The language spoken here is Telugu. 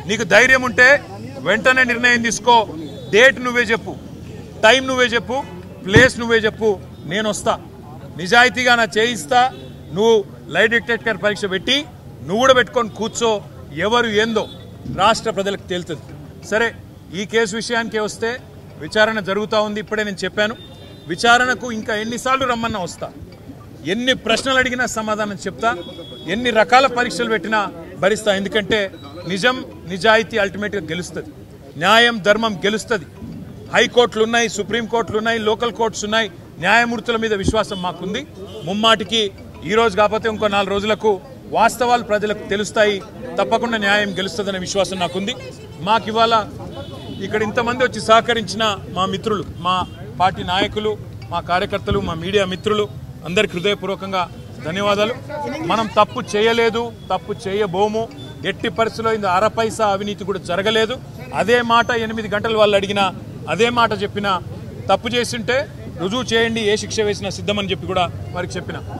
నీకు ధైర్యం ఉంటే వెంటనే నిర్ణయం తీసుకో. డేట్ నువ్వే చెప్పు, టైం నువ్వే చెప్పు, ప్లేస్ నువ్వే చెప్పు, నేను వస్తా. నిజాయితీగా నా చేయిస్తా. నువ్వు లై డిటెక్టర్ పరీక్ష పెట్టి నువ్వు కూడా పెట్టుకొని కూర్చో. ఎవరు ఏందో రాష్ట్ర ప్రజలకు తేలుతుంది. సరే, ఈ కేసు విషయానికే వస్తే విచారణ జరుగుతూ ఉంది. ఇప్పుడే నేను చెప్పాను, విచారణకు ఇంకా ఎన్నిసార్లు రమ్మన్నా వస్తా. ఎన్ని ప్రశ్నలు అడిగినా సమాధానం చెప్తా. ఎన్ని రకాల పరీక్షలు పెట్టినా భరిస్తా. ఎందుకంటే నిజం నిజాయితీ అల్టిమేట్గా గెలుస్తుంది. న్యాయం ధర్మం గెలుస్తుంది. హైకోర్టులు ఉన్నాయి, సుప్రీంకోర్టులు ఉన్నాయి, లోకల్ కోర్ట్స్ ఉన్నాయి. న్యాయమూర్తుల మీద విశ్వాసం మాకుంది. ముమ్మాటికి ఈరోజు కాకపోతే ఇంకో 4 రోజులకు వాస్తవాలు ప్రజలకు తెలుస్తాయి. తప్పకుండా న్యాయం గెలుస్తుందనే విశ్వాసం నాకుంది. మాకు ఇవాళ ఇక్కడ ఇంతమంది వచ్చి సహకరించిన మా మిత్రులు, మా పార్టీ నాయకులు, మా కార్యకర్తలు, మా మీడియా మిత్రులు అందరికి హృదయపూర్వకంగా ధన్యవాదాలు. మనం తప్పు చేయలేదు, తప్పు చేయబోము. ఎట్టి పరిస్థితుల్లో ఇంత అరపైసా అవినీతి కూడా జరగలేదు. అదే మాట 8 గంటలు వాళ్ళు అడిగినా, అదే మాట చెప్పినా, తప్పు చేస్తుంటే రుజువు చేయండి, ఏ శిక్ష వేసినా సిద్ధమని చెప్పి కూడా వారికి చెప్పిన.